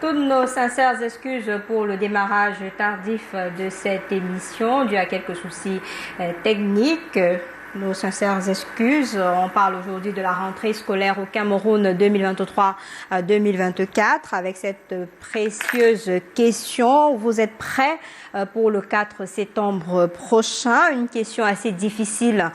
Toutes nos sincères excuses pour le démarrage tardif de cette émission dû à quelques soucis techniques. Nos sincères excuses. On parle aujourd'hui de la rentrée scolaire au Cameroun 2023-2024 avec cette précieuse question. Vous êtes prêts pour le 4 septembre prochain? Une question assez difficile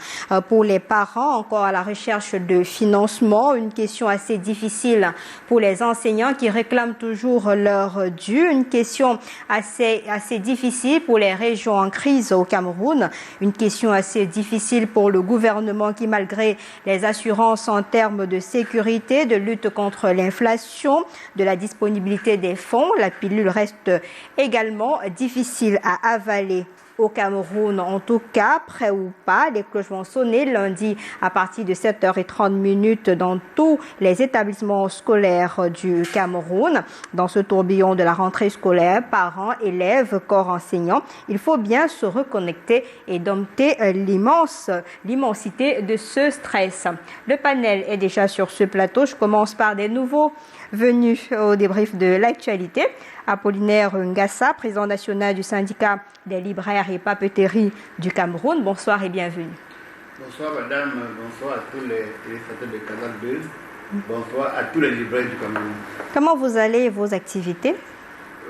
pour les parents, encore à la recherche de financement. Une question assez difficile pour les enseignants qui réclament toujours leur dû. Une question assez difficile pour les régions en crise au Cameroun. Une question assez difficile pour le gouvernement qui, malgré les assurances en termes de sécurité, de lutte contre l'inflation, de la disponibilité des fonds, la pilule reste également difficile à avaler. Au Cameroun, en tout cas, prêt ou pas, les cloches vont sonner lundi à partir de 7h30 dans tous les établissements scolaires du Cameroun. Dans ce tourbillon de la rentrée scolaire, parents, élèves, corps enseignants, il faut bien se reconnecter et dompter l'immensité de ce stress. Le panel est déjà sur ce plateau. Je commence par des nouveaux venus au débrief de l'actualité. Apollinaire Ngassa, président national du syndicat des libraires et papeteries du Cameroun. Bonsoir et bienvenue. Bonsoir madame, bonsoir à tous les téléspectateurs de Canal 2, bonsoir à tous les libraires du Cameroun. Comment vous allez vos activités?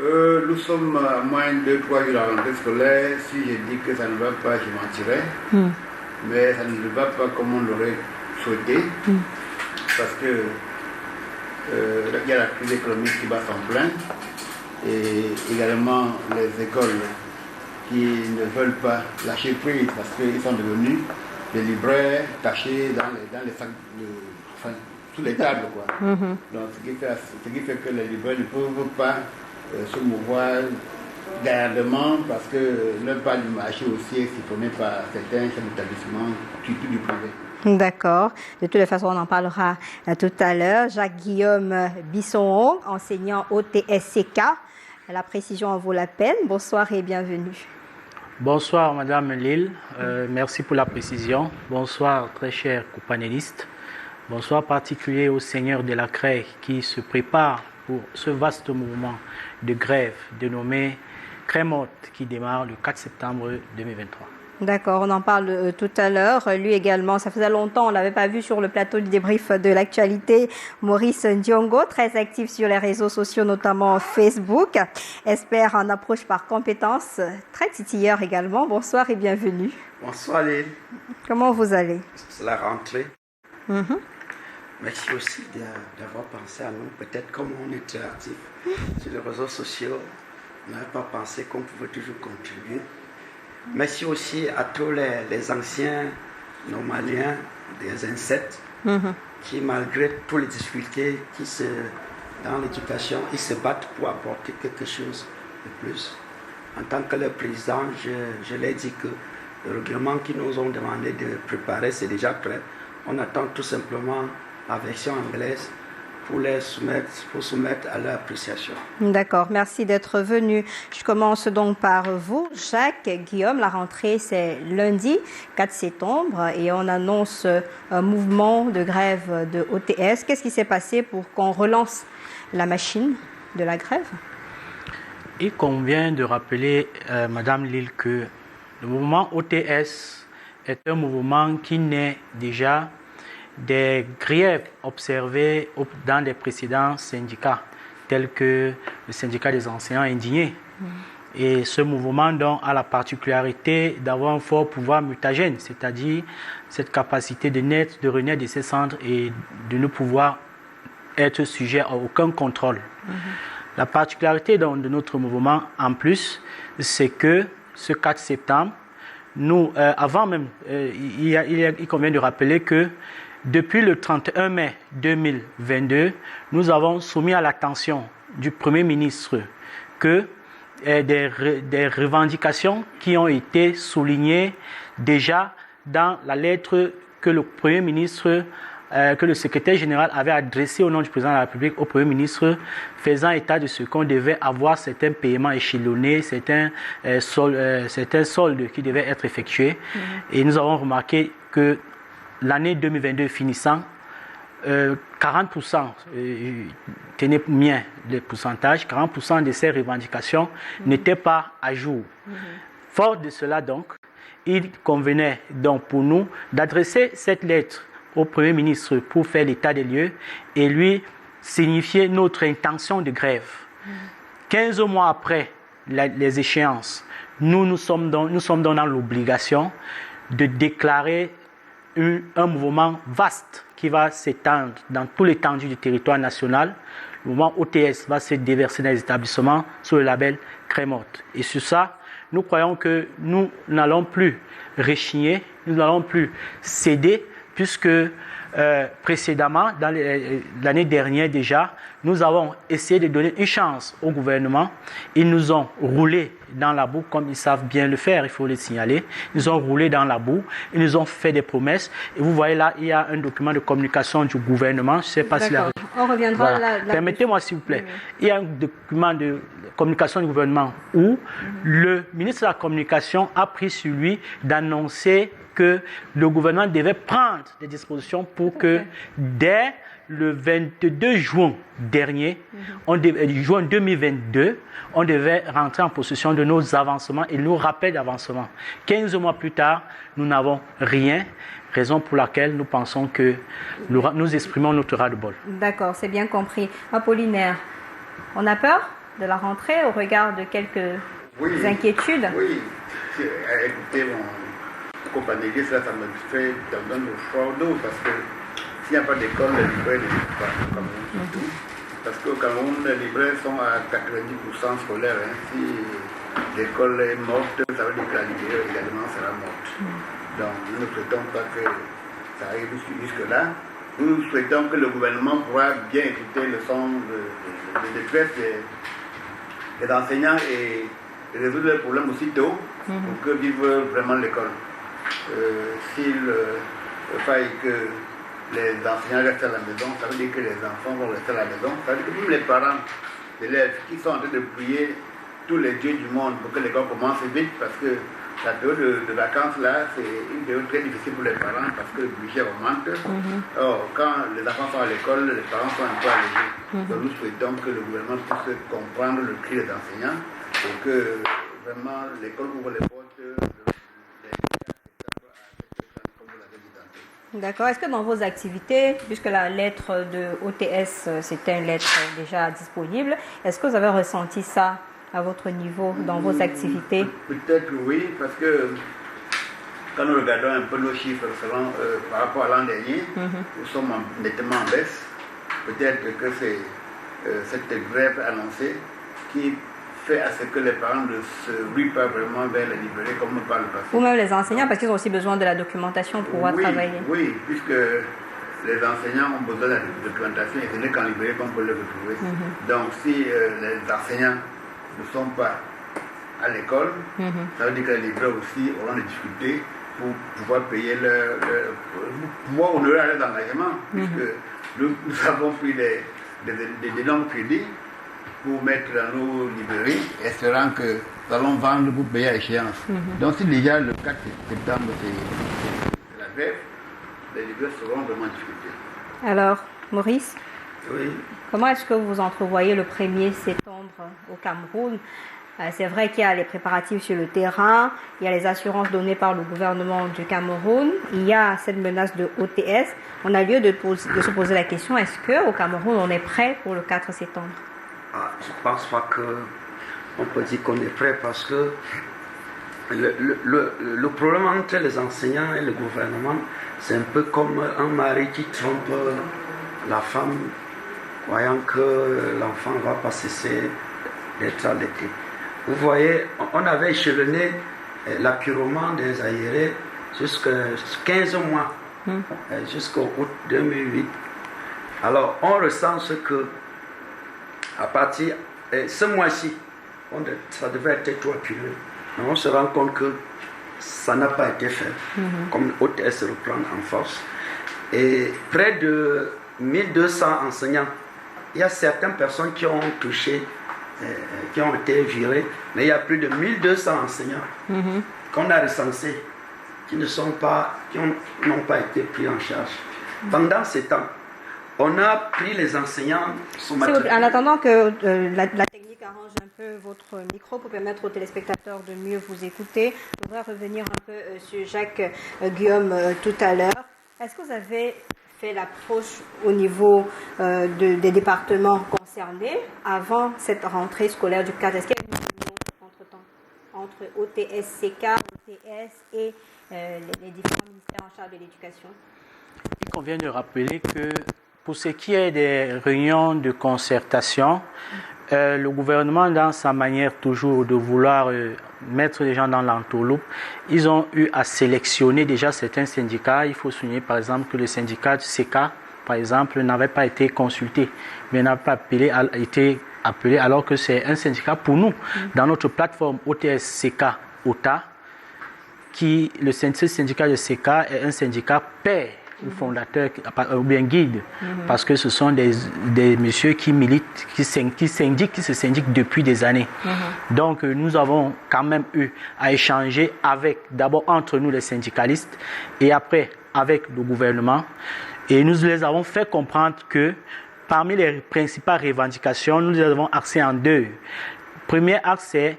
Nous sommes à moins de 3 jours à la rentrée scolaire. Si je dis que ça ne va pas, je mentirais. Mais ça ne va pas comme on l'aurait souhaité. Parce que il y a la crise économique qui bat son plein. Et également les écoles qui ne veulent pas lâcher prise parce qu'ils sont devenus des libraires cachés dans les sacs, sous les tables, quoi. Donc ce qui fait que les libraires ne peuvent pas se mouvoir gaillardement parce que leur part du marché aussi est siphonnée par certains chefs d'établissement, surtout du privé. D'accord. De toute façon, on en parlera tout à l'heure. Jacques-Guillaume Bisson, enseignant au TSCK. La précision en vaut la peine. Bonsoir et bienvenue. Bonsoir Madame Lille. Merci pour la précision. Bonsoir très chers panélistes. Bonsoir particulier aux seigneurs de la CREI qui se préparent pour ce vaste mouvement de grève dénommé Crémote qui démarre le 4 septembre 2023. D'accord, on en parle tout à l'heure. Lui également, ça faisait longtemps, on ne l'avait pas vu sur le plateau du débrief de l'actualité. Maurice Ndiongo, très actif sur les réseaux sociaux, notamment Facebook. Expert en approche par compétences, très titilleur également. Bonsoir et bienvenue. Bonsoir Lille. Comment vous allez? C'est la rentrée. Merci aussi d'avoir pensé à nous. Peut-être comme on est très actif sur les réseaux sociaux, on n'avait pas pensé qu'on pouvait toujours contribuer. Merci aussi à tous les anciens normaliens des insectes qui, malgré toutes les difficultés dans l'éducation, ils se battent pour apporter quelque chose de plus. En tant que le président, je l'ai dit que le règlement qu'ils nous ont demandé de préparer, c'est déjà prêt. On attend tout simplement la version anglaise pour soumettre à leur appréciation. D'accord, merci d'être venu. Je commence donc par vous, Jacques Guillaume. La rentrée, c'est lundi 4 septembre et on annonce un mouvement de grève de OTS. Qu'est-ce qui s'est passé pour qu'on relance la machine de la grève? Il convient de rappeler, Madame Lille, que le mouvement OTS est un mouvement qui naît déjà des griefs observés dans les précédents syndicats, tels que le syndicat des enseignants indignés. Et ce mouvement donc, a la particularité d'avoir un fort pouvoir mutagène, c'est-à-dire cette capacité de renaître de ces centres et de ne pouvoir être sujet à aucun contrôle. La particularité donc, de notre mouvement, en plus, c'est que ce 4 septembre, nous, avant même, il convient de rappeler que depuis le 31 mai 2022, nous avons soumis à l'attention du Premier ministre que des revendications qui ont été soulignées déjà dans la lettre que le Premier ministre, que le secrétaire général avait adressée au nom du président de la République au Premier ministre, faisant état de ce qu'on devait avoir certains paiements échelonnés, certains soldes qui devaient être effectués. Et nous avons remarqué que l'année 2022 finissant, 40%, tenez bien le pourcentage, 40% de ces revendications n'étaient pas à jour. Fort de cela donc, il convenait donc pour nous d'adresser cette lettre au Premier ministre pour faire l'état des lieux et lui signifier notre intention de grève. 15 mois après les échéances, nous sommes donc dans l'obligation de déclarer un mouvement vaste qui va s'étendre dans tout l'étendue du territoire national. Le mouvement OTS va se déverser dans les établissements sous le label Crémote. Et sur ça, nous croyons que nous n'allons plus rechigner, nous n'allons plus céder, puisque précédemment, l'année dernière déjà, nous avons essayé de donner une chance au gouvernement. Ils nous ont roulé dans la boue, comme ils savent bien le faire, il faut le signaler. Ils nous ont roulé dans la boue, ils nous ont fait des promesses. Et vous voyez là, il y a un document de communication du gouvernement. Je ne sais pas si on reviendra là. Permettez-moi s'il vous plaît. Il y a un document de communication du gouvernement où le ministre de la Communication a pris sur lui d'annoncer que le gouvernement devait prendre des dispositions pour que dès le 22 juin dernier, juin 2022, on devait rentrer en possession de nos avancements et nos rappels d'avancement. 15 mois plus tard, nous n'avons rien, raison pour laquelle nous pensons que nous exprimons notre ras-le-bol. D'accord, c'est bien compris. Apollinaire, on a peur de la rentrée au regard de quelques inquiétudes? Oui, écoutez, mon compagnie, ça me fait donner le froid d'eau parce que s'il n'y a pas d'école, les libraires ne vivent pas au Cameroun. Parce qu'au Cameroun, les libraires sont à 90% scolaires. Hein. Si l'école est morte, ça veut dire que la librairie également sera morte. Donc nous ne souhaitons pas que ça arrive jusque-là. Nous souhaitons que le gouvernement pourra bien écouter le son de détresse des enseignants et résoudre les problèmes aussitôt pour que vive vraiment l'école. S'il faille que les enseignants restent à la maison, ça veut dire que les enfants vont rester à la maison. Ça veut dire que même les parents d'élèves qui sont en train de prier tous les dieux du monde pour que l'école commence vite, parce que la période de vacances là, c'est une période très difficile pour les parents parce que le budget augmente. Or, quand les enfants sont à l'école, les parents sont un peu allégés. Donc nous souhaitons que le gouvernement puisse comprendre le cri des enseignants et que vraiment l'école ouvre les portes D'accord. Est-ce que dans vos activités, puisque la lettre de OTS, c'était une lettre déjà disponible, est-ce que vous avez ressenti ça à votre niveau dans vos activités? Peut-être oui, parce que quand nous regardons un peu nos chiffres par rapport à l'an dernier, nous sommes nettement en baisse. Peut-être que c'est cette grève annoncée qui fait à ce que les parents ne se ruent pas vraiment vers les librairies comme par le passé. Ou même les enseignants, parce qu'ils ont aussi besoin de la documentation pour pouvoir travailler. Oui, puisque les enseignants ont besoin de la documentation et ce n'est qu'en librairie qu'on peut le retrouver. Donc si les enseignants ne sont pas à l'école, ça veut dire que les libraires aussi auront des difficultés pour pouvoir payer pouvoir honorer leurs engagements, puisque nous avons pris des énormes crédits pour mettre dans nos librairies, espérant que nous allons vendre pour payer à échéance. Donc si déjà le 4 septembre c'est la grève, les librairies seront vraiment en difficulté. Alors, Maurice, oui. Comment est-ce que vous entrevoyez le 1er septembre au Cameroun? C'est vrai qu'il y a les préparatifs sur le terrain, il y a les assurances données par le gouvernement du Cameroun, il y a cette menace de OTS. On a lieu de se poser la question, est-ce qu'au Cameroun on est prêt pour le 4 septembre? Je ne pense pas qu'on peut dire qu'on est prêt parce que le problème entre les enseignants et le gouvernement, c'est un peu comme un mari qui trompe la femme, croyant que l'enfant ne va pas cesser d'être allaité. Vous voyez, on avait échelonné l'appurement des aérés jusqu'à 15 mois, jusqu'au août 2008. Alors, on ressent ce que, à partir de ce mois-ci, ça devait être tout appuyé. Mais on se rend compte que ça n'a pas été fait, comme l'OTS reprend en force. Et près de 1200 enseignants, il y a certaines personnes qui ont touché, qui ont été virées, mais il y a plus de 1200 enseignants qu'on a recensés, qui n'ont pas été pris en charge. Pendant ces temps, On a pris les enseignants sous matricule. En attendant que la technique arrange un peu votre micro pour permettre aux téléspectateurs de mieux vous écouter, je voudrais revenir un peu sur Jacques Guillaume tout à l'heure. Est-ce que vous avez fait l'approche au niveau des départements concernés avant cette rentrée scolaire du 4? Est-ce qu'il y a eu une réunion entre-temps entre OTS, CK, OTS et les différents ministères en charge de l'éducation? Il convient de rappeler que pour ce qui est des réunions de concertation, le gouvernement, dans sa manière toujours de vouloir mettre les gens dans l'entourloupe, ils ont eu à sélectionner déjà certains syndicats. Il faut souligner par exemple que le syndicat du CK, par exemple, n'avait pas été consulté, mais n'a pas été appelé, alors que c'est un syndicat pour nous. Dans notre plateforme OTS-CK-OTA, ce syndicat de CK est un syndicat père ou fondateur ou bien guide, parce que ce sont des messieurs qui militent, qui se syndiquent depuis des années. Donc nous avons quand même eu à échanger d'abord entre nous les syndicalistes et après avec le gouvernement, et nous les avons fait comprendre que parmi les principales revendications, nous les avons axées en deux. Premier axe, c'est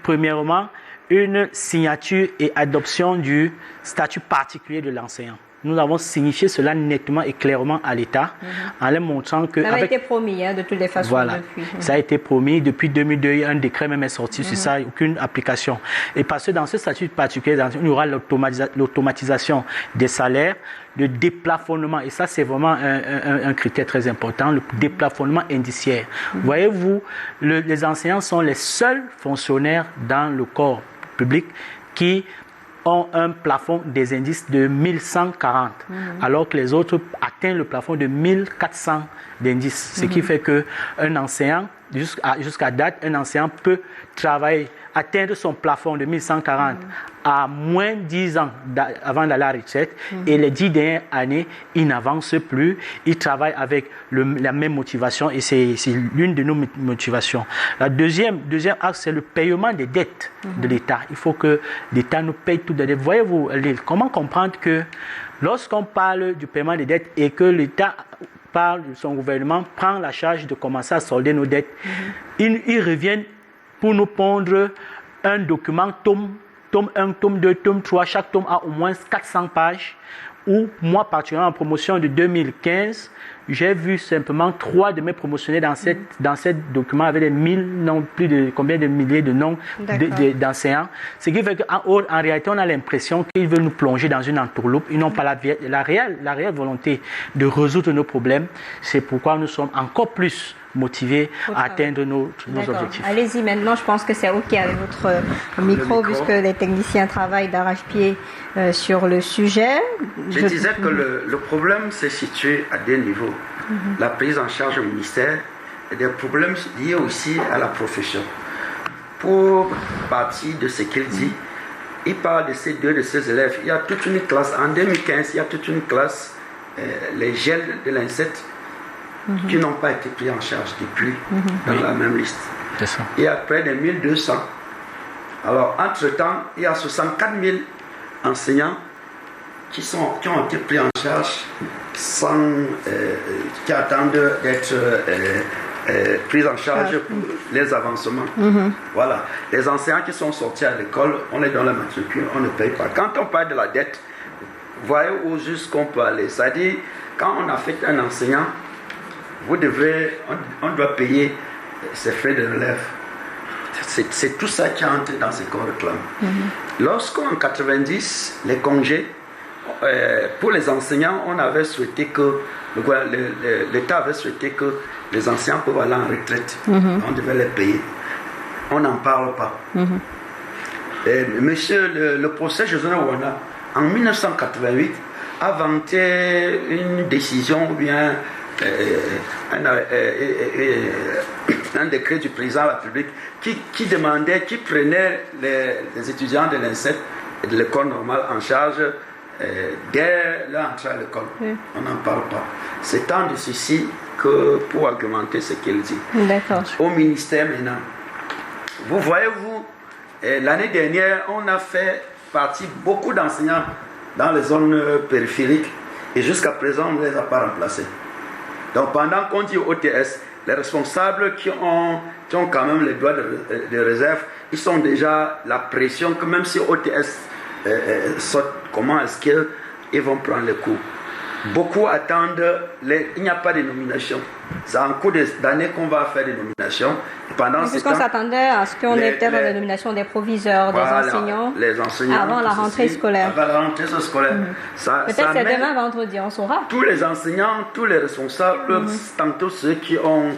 premièrement une signature et adoption du statut particulier de l'enseignant. Nous avons signifié cela nettement et clairement à l'État en leur montrant que... Ça avait été promis de toutes les façons depuis. Ça a été promis depuis 2002, un décret même est sorti sur ça, aucune application. Et parce que dans ce statut particulier, il y aura l'automatisation des salaires, le déplafonnement, et ça c'est vraiment un critère très important, le déplafonnement indiciaire. Voyez-vous, les enseignants sont les seuls fonctionnaires dans le corps public qui ont un plafond des indices de 1140, alors que les autres atteignent le plafond de 1400 d'indices. Ce qui fait qu'un enseignant, jusqu'à date, un enseignant peut travailler, atteindre son plafond de 1140 à moins de 10 ans avant d'aller à la retraite, et les 10 dernières années, il n'avance plus, il travaille avec la même motivation, et c'est l'une de nos motivations. La deuxième axe, c'est le paiement des dettes de l'État. Il faut que l'État nous paye toutes les dettes. Voyez-vous, comment comprendre que lorsqu'on parle du paiement des dettes et que l'État parle de son gouvernement, prend la charge de commencer à solder nos dettes, ils reviennent pour nous pondre un document, tome 1, tome 2, tome 3, chaque tome a au moins 400 pages, où moi, particulièrement en promotion de 2015, j'ai vu simplement 3 de mes promotionnés dans cette document avec plus de combien de milliers de noms d'enseignants. Ce qui fait qu'en réalité, on a l'impression qu'ils veulent nous plonger dans une entourloupe. Ils n'ont pas la réelle volonté de résoudre nos problèmes. C'est pourquoi nous sommes encore plus motivés à atteindre nos objectifs. Allez-y maintenant, je pense que c'est OK avec votre micro, puisque les techniciens travaillent d'arrache-pied sur le sujet. Je disais que le problème s'est situé à 2 niveaux. La prise en charge au ministère et des problèmes liés aussi à la profession. Pour partie de ce qu'il dit, il parle de ces élèves. Il y a toute une classe, en 2015, il y a toute une classe, les gels de l'INSET, qui n'ont pas été pris en charge depuis dans la même liste. C'est ça. Il y a près de 1200. Alors, entre-temps, il y a 64 000 enseignants qui ont été pris en charge qui attendent d'être pris en charge pour les avancements. Voilà. Les enseignants qui sont sortis à l'école, on les donne la matricule, on ne paye pas. Quand on parle de la dette, voyez où juste qu'on peut aller. C'est-à-dire, quand on affecte un enseignant, on doit payer ses frais de relève. C'est tout ça qui est entré dans ce qu'on réclame. Lorsqu'en 90, les congés, pour les enseignants, on avait souhaité que l'État avait souhaité que les enseignants peuvent aller en retraite. On devait les payer. On n'en parle pas. Monsieur le procès Joseph Ouana, en 1988, a vanté une décision ou bien un décret du président de la République qui prenait les étudiants de l'INSET et de l'école normale en charge dès leur entrée à l'école. On n'en parle pas. C'est tant de ceci que pour argumenter ce qu'il dit. D'accord. Au ministère maintenant, vous voyez-vous, l'année dernière, on a fait partie beaucoup d'enseignants dans les zones périphériques et jusqu'à présent, on ne les a pas remplacés. Donc pendant qu'on dit OTS, les responsables qui ont quand même les droits de réserve, ils sont déjà la pression que même si OTS saute, comment est-ce qu'ils vont prendre le coup. Beaucoup attendent, il n'y a pas de nomination. C'est en cours d'année qu'on va faire des nominations. Puisqu'on s'attendait à ce qu'on ait peut-être la nomination des proviseurs, voilà, des enseignants, les enseignants avant la rentrée scolaire. Avant la rentrée scolaire. Peut-être c'est demain vendredi, on saura. Tous les enseignants, tous les responsables, tantôt ceux qui ont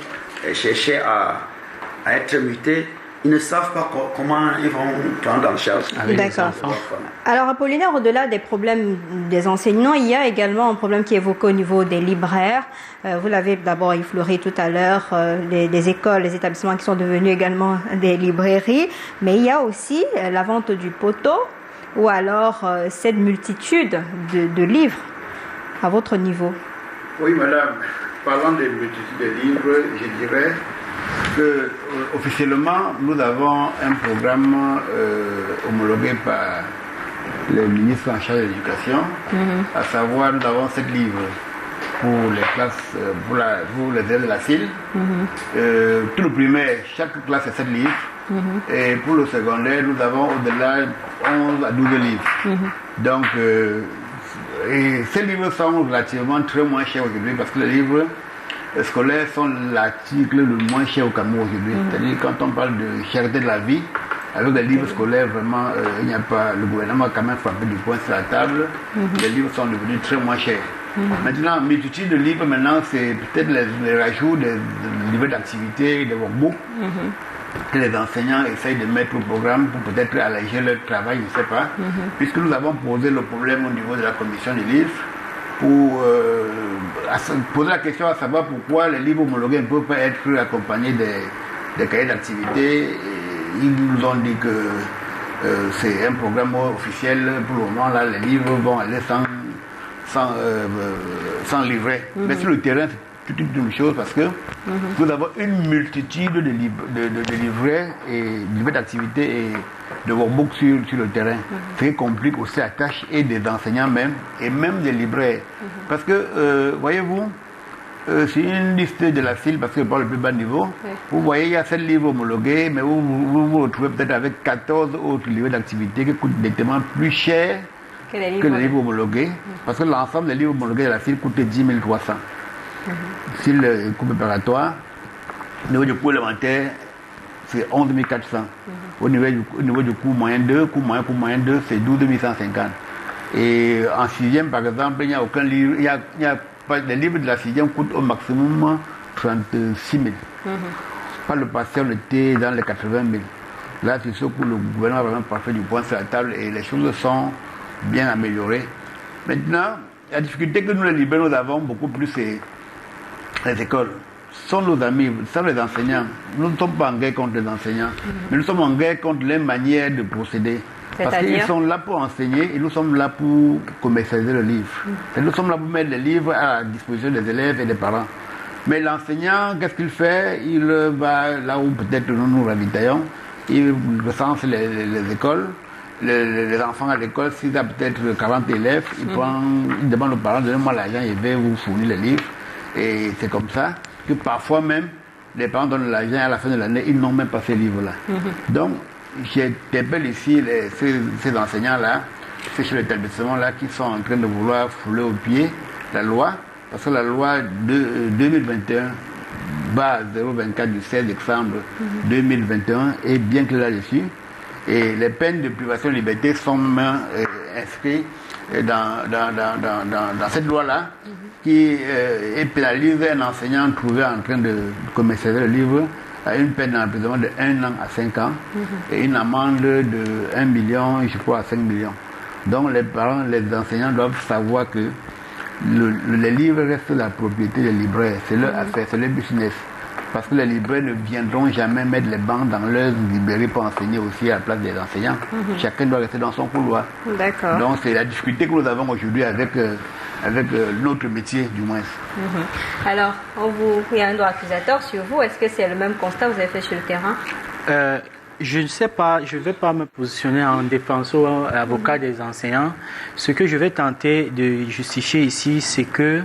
cherché à être mutés, ils ne savent pas comment ils vont prendre en charge. D'accord. Alors Apollinaire, au-delà des problèmes des enseignants, il y a également un problème qui est évoqué au niveau des libraires. Vous l'avez d'abord effleuré tout à l'heure, les écoles, les établissements qui sont devenus également des librairies. Mais il y a aussi la vente du poteau ou alors cette multitude de livres à votre niveau. Oui, madame. Parlant des multitudes de livres, je dirais que officiellement, nous avons un programme homologué par le ministre en charge de l'éducation, à savoir nous avons 7 livres pour les classes, pour les élèves de la CIL. Tout le primaire, chaque classe a 7 livres. Et pour le secondaire, nous avons au-delà 11 à 12 livres. Donc, et ces livres sont relativement très moins chers aujourd'hui parce que les livres scolaires sont l'article le moins cher au Cameroun aujourd'hui. C'est-à-dire quand on parle de cherté de la vie, avec les livres scolaires, vraiment, il n'y a pas, le gouvernement a quand même frappé du poing sur la table. Les livres sont devenus très moins chers. Maintenant, multitude de livres, maintenant, c'est peut-être les rajouts des livres d'activité, des workbooks, que les enseignants essayent de mettre au programme pour peut-être alléger leur travail, je ne sais pas. Puisque nous avons posé le problème au niveau de la commission des livres, pour poser la question à savoir pourquoi les livres homologués ne peuvent pas être accompagnés des cahiers d'activité. Ils nous ont dit que c'est un programme officiel. Pour le moment, là, les livres vont aller sans livret. Mais sur le terrain, c'est toute une chose parce que nous avons une multitude de livrets et livrets d'activité et de workbooks sur le terrain. Ce qui complique aussi la tâche et des enseignants même, et même des libraires. Parce que, voyez-vous, c'est une liste de la CIL, parce que par le plus bas niveau, vous voyez, il y a 7 livres homologués, mais vous retrouvez peut-être avec 14 autres livrets d'activité qui coûtent nettement plus cher que les livres homologués, parce que l'ensemble des livres homologués de la CIL coûte 10 300. Si le coût préparatoire, au niveau du coût élémentaire, c'est 11 400. Au niveau du coût moyen 2, c'est 12 150. Et en 6e, par exemple, il n'y a aucun livre, les livres de la 6e coûtent au maximum 36 000. Par le passé, on était dans les 80 000. Là, c'est ce que le gouvernement a vraiment parfait du point sur la table et les choses sont bien améliorées. Maintenant, la difficulté que nous, les libraires, nous avons beaucoup plus, c'est les écoles. Sont nos amis, sont les enseignants. Nous ne sommes pas en guerre contre les enseignants, mais nous sommes en guerre contre les manières de procéder. Parce qu'ils sont là pour enseigner et nous sommes là pour commercialiser le livre. Et nous sommes là pour mettre les livres à la disposition des élèves et des parents. Mais l'enseignant, qu'est-ce qu'il fait? Il va là où peut-être nous nous ravitaillons, il recense les écoles, les enfants à l'école. S'il y a peut-être 40 élèves, il demande aux parents, donnez-moi l'argent, il va vous fournir les livres. Et c'est comme ça que parfois même, les parents donnent l'argent à la fin de l'année, ils n'ont même pas ces livres-là. Donc, j'interpelle ici ces enseignants-là, ces chefs d'établissement-là qui sont en train de vouloir fouler au pied la loi, parce que la loi de 2021 base 024 du 16 décembre 2021 est bien claire là-dessus. Et les peines de privation de liberté sont inscrites dans cette loi-là qui pénalise un enseignant trouvé en train de commercialiser le livre à une peine d'emprisonnement de 1 an à 5 ans et une amende de 1 million, je crois, à 5 millions. Donc les parents, les enseignants doivent savoir que les livres restent la propriété des libraires, c'est leur affaire, c'est leur business. Parce que les libraires ne viendront jamais mettre les bancs dans leurs librairies pour enseigner aussi à la place des enseignants. Chacun doit rester dans son couloir. D'accord. Donc c'est la difficulté que nous avons aujourd'hui avec notre métier, du moins. Alors, il y a un droit accusateur sur vous. Est-ce que c'est le même constat que vous avez fait sur le terrain? Je ne sais pas, je ne vais pas me positionner en défenseur avocat des enseignants. Ce que je vais tenter de justifier ici, c'est que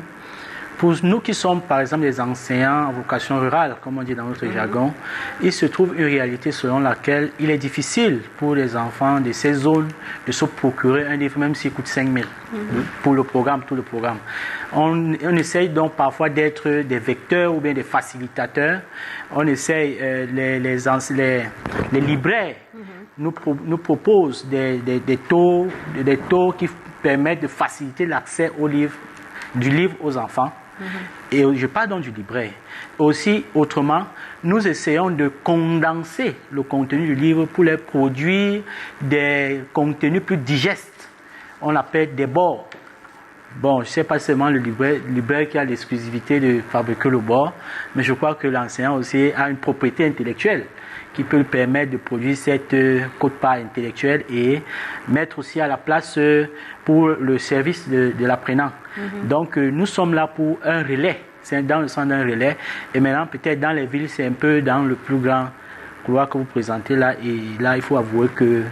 pour nous qui sommes, par exemple, des enseignants en vocation rurale, comme on dit dans notre jargon, il se trouve une réalité selon laquelle il est difficile pour les enfants de ces zones de se procurer un livre, même s'il coûte 5 000 pour le programme, tout le programme. On essaye donc parfois d'être des vecteurs ou bien des facilitateurs. On essaye, les libraires nous proposent des taux qui permettent de faciliter l'accès du livre aux enfants. Et je parle donc du libraire. Aussi, autrement, nous essayons de condenser le contenu du livre pour les produire des contenus plus digestes. On l'appelle des bords. Bon, je ne sais pas seulement le libraire qui a l'exclusivité de fabriquer le bord, mais je crois que l'enseignant aussi a une propriété intellectuelle qui peut lui permettre de produire cette quote-part intellectuelle et mettre aussi à la place pour le service de l'apprenant. Donc, nous sommes là pour un relais, c'est dans le sens d'un relais. Et maintenant, peut-être dans les villes, c'est un peu dans le plus grand couloir que vous présentez là. Et là, il faut avouer que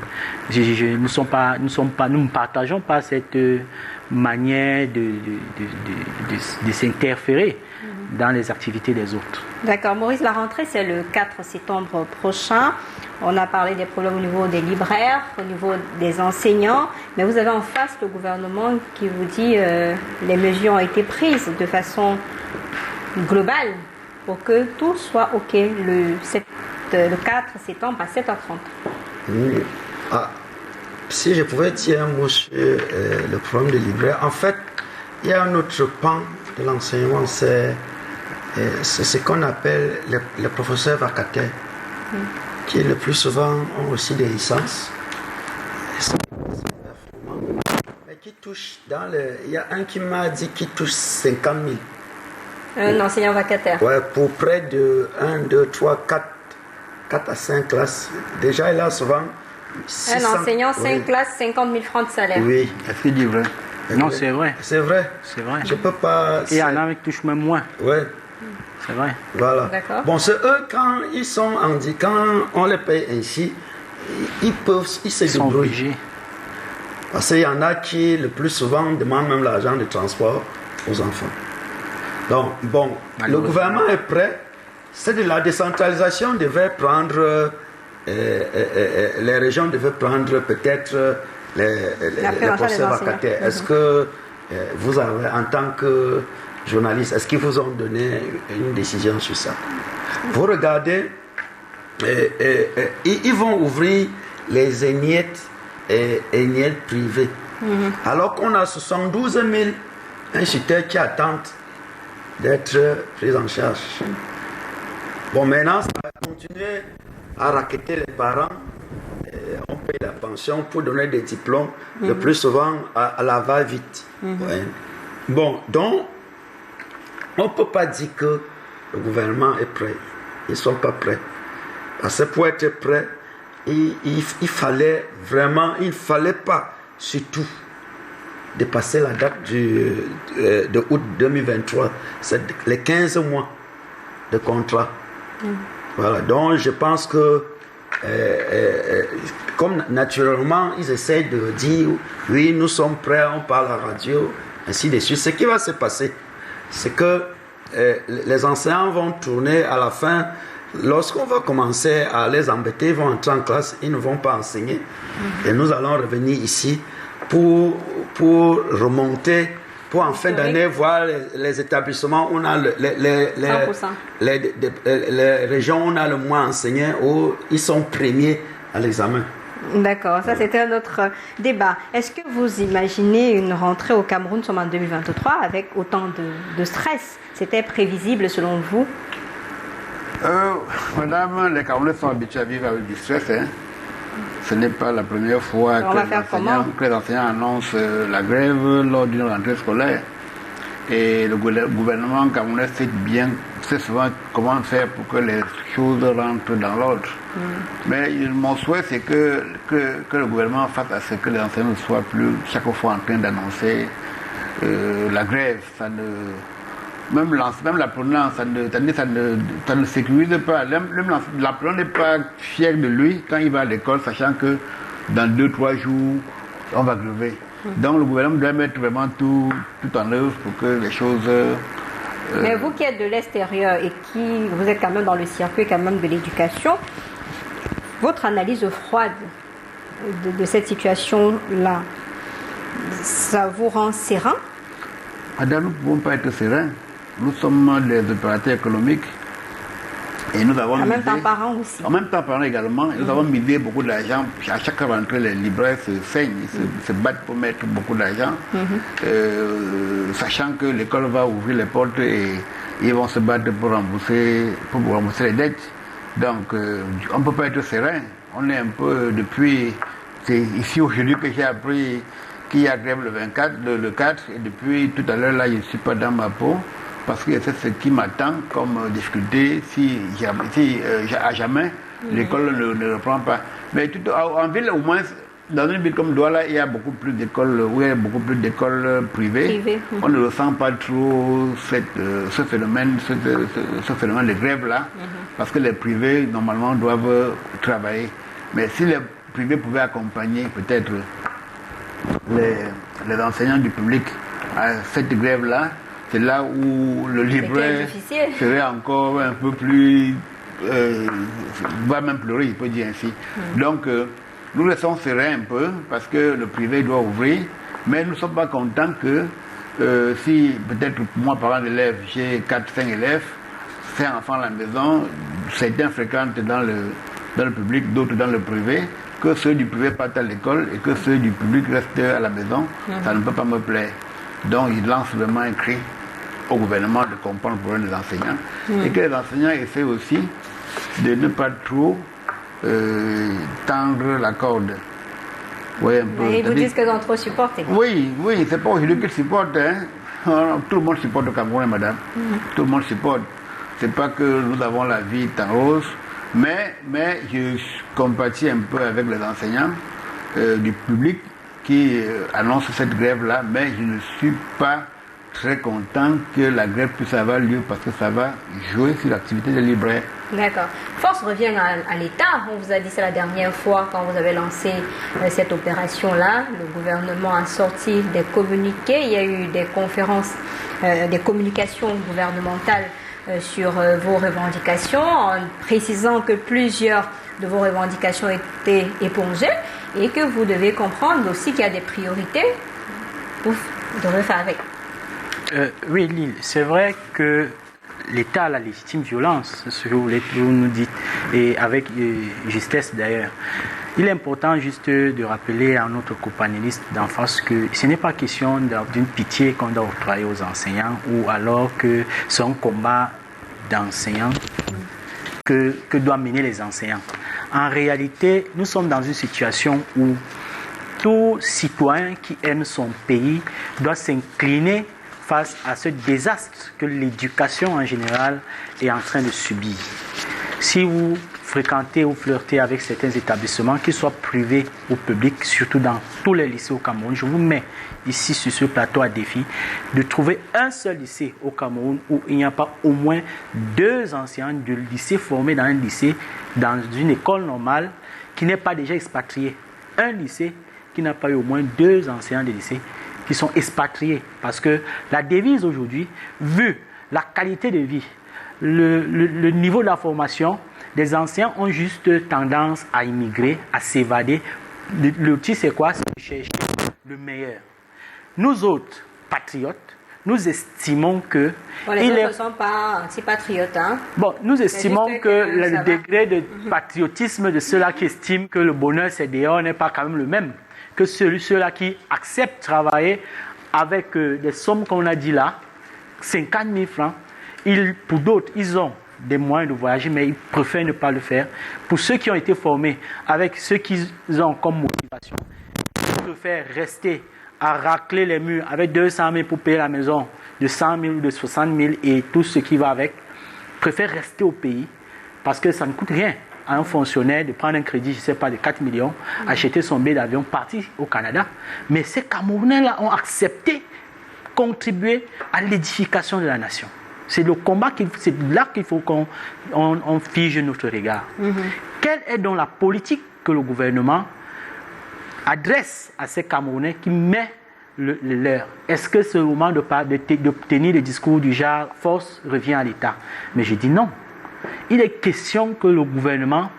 nous ne partageons pas cette manière de s'interférer dans les activités des autres. D'accord. Maurice, la rentrée, c'est le 4 septembre prochain. On a parlé des problèmes au niveau des libraires, au niveau des enseignants, mais vous avez en face le gouvernement qui vous dit les mesures ont été prises de façon globale pour que tout soit OK le 4 septembre à 7h30. Oui. Si je pouvais dire un mot sur le problème des libraires, en fait, il y a un autre pan de l'enseignement, c'est ce qu'on appelle les professeurs vacataires, qui le plus souvent ont aussi des licences, mais qui touchent il y a un qui m'a dit qu'il touche 50 000. Un enseignant vacataire. Ouais, pour près de 1, 2, 3, 4 à 5 classes. Déjà, il a souvent 600, un enseignant, 5 classes, 50 000 francs de salaire. Oui. Est-ce qu'il dit vrai? Non, c'est vrai. C'est vrai. C'est vrai. Je peux pas. Et il y en a qui touchent même moins. Ouais. C'est vrai. Voilà. D'accord. Bon, c'est eux, quand ils sont quand on les paye ainsi, ils se débrouillent. Obligés. Parce qu'il y en a qui, le plus souvent, demandent même l'argent de transport aux enfants. Donc, bon, le gouvernement est prêt. C'est de la décentralisation devait prendre, les régions devaient prendre peut-être les postes vacataires. Est-ce que vous avez, en tant que journaliste, est-ce qu'ils vous ont donné une décision sur ça? Vous regardez, ils vont ouvrir les éniettes privées. Alors qu'on a 72 000 instituteurs qui attendent d'être pris en charge. Bon, maintenant, ça va continuer à racketter les parents. On paye la pension pour donner des diplômes, le plus souvent à la va-vite. Ouais. Bon, donc, on ne peut pas dire que le gouvernement est prêt. Ils ne sont pas prêts. Parce que pour être prêt, il ne fallait pas, surtout, dépasser la date de août 2023. C'est les 15 mois de contrat. Voilà, donc je pense que comme naturellement ils essayent de dire oui, nous sommes prêts, on parle à la radio, ainsi de suite. Ce qui va se passer, c'est que les enseignants vont tourner à la fin. Lorsqu'on va commencer à les embêter, ils vont entrer en classe, ils ne vont pas enseigner. Et nous allons revenir ici pour remonter, pour en fin d'année voir les établissements où on a les régions où on a le moins enseigné, où ils sont premiers à l'examen. D'accord, ça c'était un autre débat. Est-ce que vous imaginez une rentrée au Cameroun, nous sommes en 2023, avec autant de stress? C'était prévisible selon vous? Madame, les Camerounais sont habitués à vivre avec du stress. Ce n'est pas la première fois que les enseignants annoncent la grève lors d'une rentrée scolaire. Et le gouvernement camerounais sait souvent comment faire pour que les choses rentrent dans l'ordre. Mais mon souhait, c'est que le gouvernement fasse à ce que les enseignants ne soient plus chaque fois en train d'annoncer la grève. Même l'apprenant, ça ne sécurise pas. L'apprenant n'est pas fier de lui quand il va à l'école, sachant que dans 2-3 jours, on va grever. Donc le gouvernement doit mettre vraiment tout en œuvre pour que les choses Mais vous qui êtes de l'extérieur et qui vous êtes quand même dans le circuit quand même de l'éducation, votre analyse froide de cette situation-là, ça vous rend serein? Madame, nous ne pouvons pas être sereins. Nous sommes des opérateurs économiques et nous avons En même temps parents aussi. En même temps parents également, nous avons misé beaucoup d'argent. À chaque rentrée, les libraires se saignent, se battent pour mettre beaucoup d'argent, sachant que l'école va ouvrir les portes et ils vont se battre pour rembourser les dettes. Donc, on ne peut pas être serein. On est un peu depuis... C'est ici aujourd'hui que j'ai appris qu'il y a grève le 4, et depuis tout à l'heure, là, je ne suis pas dans ma peau, parce que c'est ce qui m'attend comme difficulté si à jamais l'école ne reprend pas. Mais en ville, au moins, dans une ville comme Douala, il y a beaucoup plus d'écoles, privées. On ne ressent pas trop ce phénomène de grève-là, parce que les privés, normalement, doivent travailler. Mais si les privés pouvaient accompagner peut-être les enseignants du public à cette grève-là, c'est là où le libraire serait encore un peu plus... va même pleurer, il peut dire ainsi. Donc, nous laissons serein un peu, parce que le privé doit ouvrir, mais nous ne sommes pas contents que si, peut-être moi, parent d'élèves, j'ai 4-5 élèves, 5 enfants à la maison, certains fréquentent dans le public, d'autres dans le privé, que ceux du privé partent à l'école et que ceux du public restent à la maison, ça ne peut pas me plaire. Donc, il lance vraiment un cri au gouvernement de comprendre le problème des enseignants et que les enseignants essaient aussi de ne pas trop tendre la corde. Oui, un peu. Mais ils vous disent qu'ils ont trop supporté. Oui, c'est pas aujourd'hui qu'ils supportent. Tout le monde supporte le Cameroun, madame. Tout le monde supporte. C'est pas que nous avons la vie en rose, mais je compatis un peu avec les enseignants du public qui annoncent cette grève-là, mais je ne suis pas très content que la grève puisse avoir lieu parce que ça va jouer sur l'activité des libraires. D'accord. Force revient à l'État. On vous a dit ça la dernière fois quand vous avez lancé cette opération-là. Le gouvernement a sorti des communiqués. Il y a eu des conférences, des communications gouvernementales sur vos revendications, en précisant que plusieurs de vos revendications étaient épongées et que vous devez comprendre aussi qu'il y a des priorités. Vous devrez faire avec. Oui, Lille, c'est vrai que l'État a la légitime violence, ce que vous nous dites, et avec justesse d'ailleurs. Il est important juste de rappeler à notre copanéliste d'en face que ce n'est pas question d'une pitié qu'on doit octroyer aux enseignants ou alors que c'est un combat d'enseignants que doivent mener les enseignants. En réalité, nous sommes dans une situation où tout citoyen qui aime son pays doit s'incliner face à ce désastre que l'éducation en général est en train de subir. Si vous fréquentez ou flirtez avec certains établissements, qu'ils soient privés ou publics, surtout dans tous les lycées au Cameroun, je vous mets ici sur ce plateau à défi de trouver un seul lycée au Cameroun où il n'y a pas au moins 2 enseignants du lycée formés dans un lycée, dans une école normale, qui n'est pas déjà expatrié. Un lycée qui n'a pas eu au moins 2 enseignants de lycée qui sont expatriés. Parce que la devise aujourd'hui, vu la qualité de vie, le niveau de la formation, les anciens ont juste tendance à immigrer, à s'évader. Le petit, c'est quoi? C'est de chercher le meilleur. Nous autres, patriotes, nous estimons que... Bon, les autres ne sont pas anti-patriotes. Hein? Bon, nous estimons que le degré de patriotisme de ceux-là qui estiment que le bonheur c'est dehors n'est pas quand même le même que ceux-là qui acceptent de travailler avec des sommes qu'on a dit là, 50 000 francs. Pour d'autres, ils ont des moyens de voyager, mais ils préfèrent ne pas le faire. Pour ceux qui ont été formés avec ce qu'ils ont comme motivation, ils préfèrent rester à racler les murs avec 200 000 pour payer la maison de 100 000 ou de 60 000 et tout ce qui va avec, préfèrent rester au pays parce que ça ne coûte rien à un fonctionnaire de prendre un crédit, je ne sais pas, de 4 millions, acheter son billet d'avion, partir au Canada. Mais ces Camerounais-là ont accepté contribuer à l'édification de la nation. C'est le combat, c'est là qu'il faut qu'on fige notre regard. Quelle est donc la politique que le gouvernement adresse à ces Camerounais qui met le leur. Est-ce que c'est le moment de tenir des discours du genre « force revient à l'État » Mais je dis non. Il est question que le gouvernement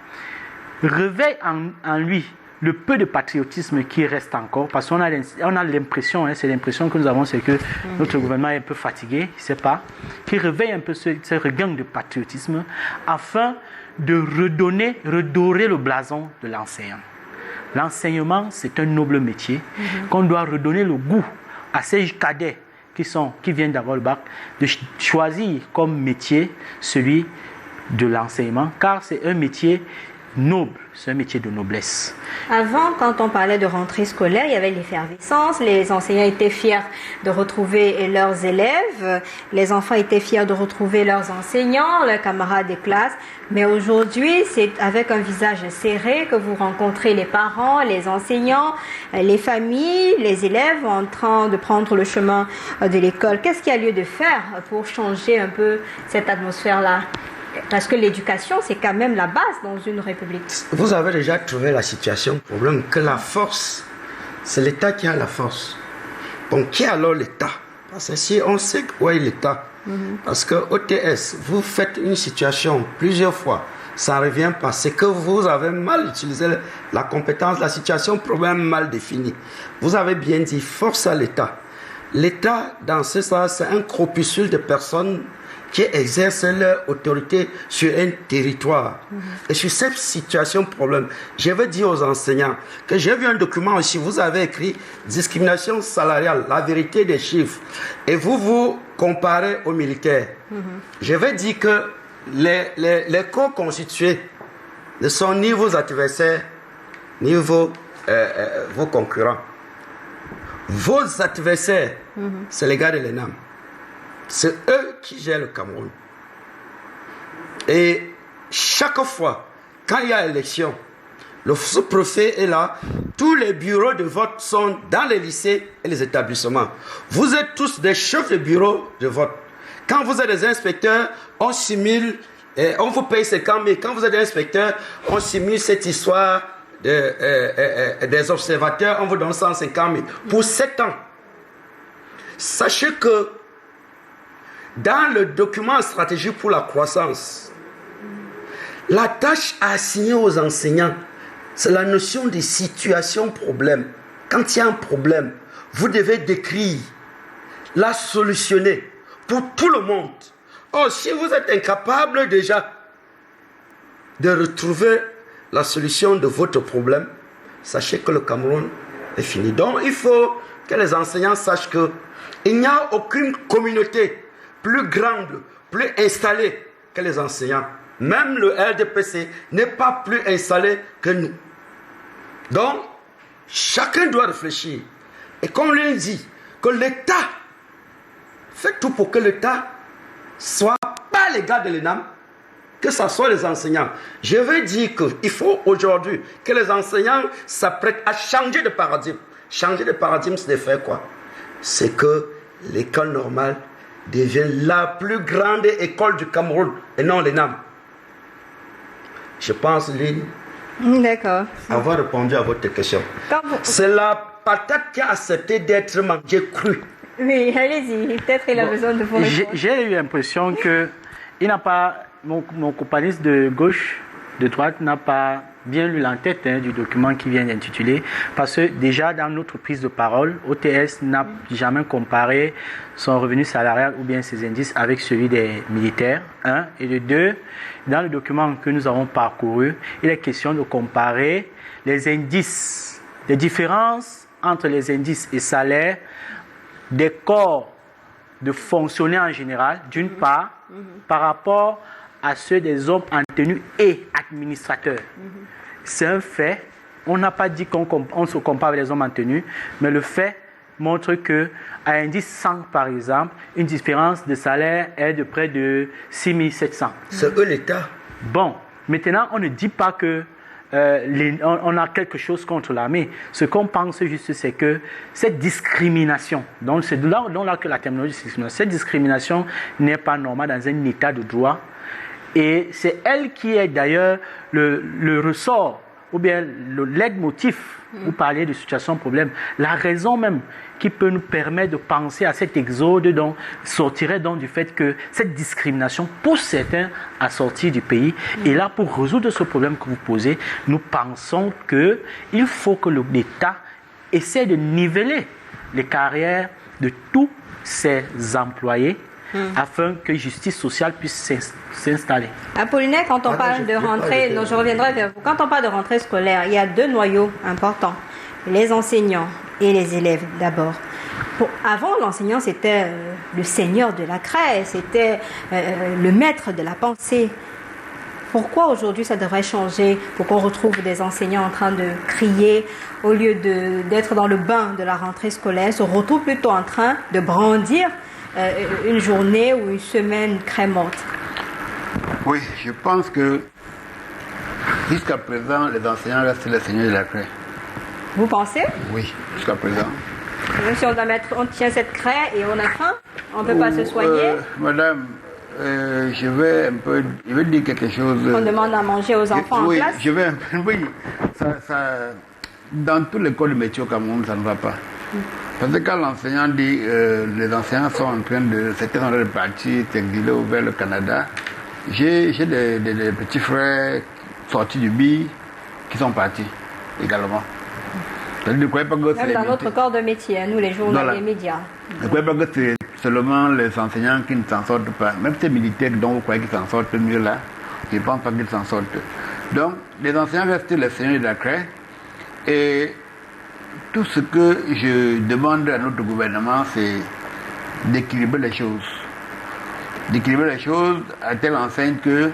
réveille en lui le peu de patriotisme qui reste encore, parce qu'on a l'impression, c'est l'impression que nous avons, c'est que notre gouvernement est un peu fatigué, je ne sais pas, qui réveille un peu ce regain de patriotisme afin de redorer le blason de l'enseignant. L'enseignement, c'est un noble métier qu'on doit redonner le goût à ces cadets qui viennent d'avoir le bac, de choisir comme métier celui de l'enseignement, car c'est un métier noble, c'est un métier de noblesse. Avant, quand on parlait de rentrée scolaire, il y avait l'effervescence, les enseignants étaient fiers de retrouver leurs élèves, les enfants étaient fiers de retrouver leurs enseignants, leurs camarades de classe, mais aujourd'hui, c'est avec un visage serré que vous rencontrez les parents, les enseignants, les familles, les élèves en train de prendre le chemin de l'école. Qu'est-ce qu'il y a lieu de faire pour changer un peu cette atmosphère-là ? Parce que l'éducation, c'est quand même la base dans une république. Vous avez déjà trouvé la situation, le problème, que la force, c'est l'État qui a la force. Donc, qui est alors l'État? Parce que si on sait où est l'État, parce que OTS, vous faites une situation plusieurs fois, ça revient pas. C'est que vous avez mal utilisé la compétence, la situation, problème mal défini. Vous avez bien dit, force à l'État. L'État, dans ce sens, c'est un corpuscule de personnes qui exercent leur autorité sur un territoire. Et sur cette situation problème, je veux dire aux enseignants que j'ai vu un document aussi, vous avez écrit discrimination salariale, la vérité des chiffres, et vous comparez aux militaires. Je veux dire que les corps constitués ne sont ni vos adversaires, ni vos concurrents. Vos adversaires, c'est les gars de l'ENAM. C'est eux qui gèrent le Cameroun. Et chaque fois, quand il y a élection, le sous-préfet est là, tous les bureaux de vote sont dans les lycées et les établissements. Vous êtes tous des chefs de bureau de vote. Quand vous êtes des inspecteurs, on simule, on vous paye 50 000. Quand vous êtes des inspecteurs, on simule cette histoire des observateurs, on vous donne 150 000. Pour 7 ans. Sachez que dans le document stratégique pour la croissance, la tâche assignée aux enseignants, c'est la notion de situation-problème. Quand il y a un problème, vous devez décrire, la solutionner pour tout le monde. Or, si vous êtes incapable déjà de retrouver la solution de votre problème, sachez que le Cameroun est fini. Donc, il faut que les enseignants sachent qu'il n'y a aucune communauté plus grande, plus installée que les enseignants. Même le RDPC n'est pas plus installé que nous. Donc, chacun doit réfléchir. Et comme lui dit, que l'État, fait tout pour que l'État soit pas les gars de l'ENAM, que ce soit les enseignants. Je veux dire qu'il faut aujourd'hui que les enseignants s'apprêtent à changer de paradigme. Changer de paradigme, c'est de faire quoi? C'est que l'école normale devient la plus grande école du Cameroun et non l'ENAM. Je pense, Lynn, avoir répondu à votre question. C'est la patate qui a accepté d'être mangée crue. Oui, allez-y. Peut-être il a besoin de vous répondre. J'ai eu l'impression que il n'a pas, mon companiste de gauche, de droite, n'a pas bien lu l'entête du document qui vient d'intituler, parce que déjà dans notre prise de parole, OTS n'a jamais comparé son revenu salarial ou bien ses indices avec celui des militaires, et de deux, dans le document que nous avons parcouru, il est question de comparer les indices, les différences entre les indices et salaires des corps de fonctionnaires en général, d'une part, par rapport à ceux des hommes en tenue et administrateurs. C'est un fait. On n'a pas dit qu'on se compare avec les hommes en tenue, mais le fait montre qu'à indice 100, par exemple, une différence de salaire est de près de 6 700. C'est eux l'État. Bon, maintenant, on ne dit pas que on a quelque chose contre l'armée. Ce qu'on pense juste, c'est que cette discrimination, donc c'est là que la terminologie discrimination, cette discrimination n'est pas normale dans un état de droit. Et c'est elle qui est d'ailleurs le ressort ou bien le leitmotiv, vous parlez de situation problème, la raison même qui peut nous permettre de penser à cet exode donc, sortirait donc du fait que cette discrimination pousse certains à sortir du pays. Et là, pour résoudre ce problème que vous posez, nous pensons qu'il faut que l'État essaie de niveler les carrières de tous ses employés afin que justice sociale puisse s'installer. Apollinaire, quand on parle de rentrée, je reviendrai vers vous. Quand on parle de rentrée scolaire, il y a deux noyaux importants, les enseignants et les élèves d'abord. Avant, l'enseignant, c'était le seigneur de la craie, c'était le maître de la pensée. Pourquoi aujourd'hui ça devrait changer pour qu'on retrouve des enseignants en train de crier au lieu d'être dans le bain de la rentrée scolaire, se retrouvent plutôt en train de brandir une journée ou une semaine crémante? Oui, je pense que jusqu'à présent, les enseignants restent les seigneurs de la craie. Vous pensez? Oui, jusqu'à présent. Même si on tient cette craie et on a faim, on ne peut pas se soigner. Madame, je vais dire quelque chose. On demande à manger aux enfants en classe. Oui, dans toute l'école de métier au Cameroun, ça ne va pas. Parce que quand l'enseignant dit les enseignants sont en train de, certains sont en train de partir, s'exiler vers le Canada, j'ai des petits frères sortis du BI qui sont partis également. Même dans notre corps de métier, nous les journaliers médias. Je ne crois pas que c'est seulement les enseignants qui ne s'en sortent pas. Même ces militaires dont vous croyez qu'ils s'en sortent mieux là, je ne pense pas qu'ils s'en sortent. Donc, les enseignants restent les seigneurs de la craie. Et tout ce que je demande à notre gouvernement, c'est d'équilibrer les choses. D'équilibrer les choses à telle enseigne que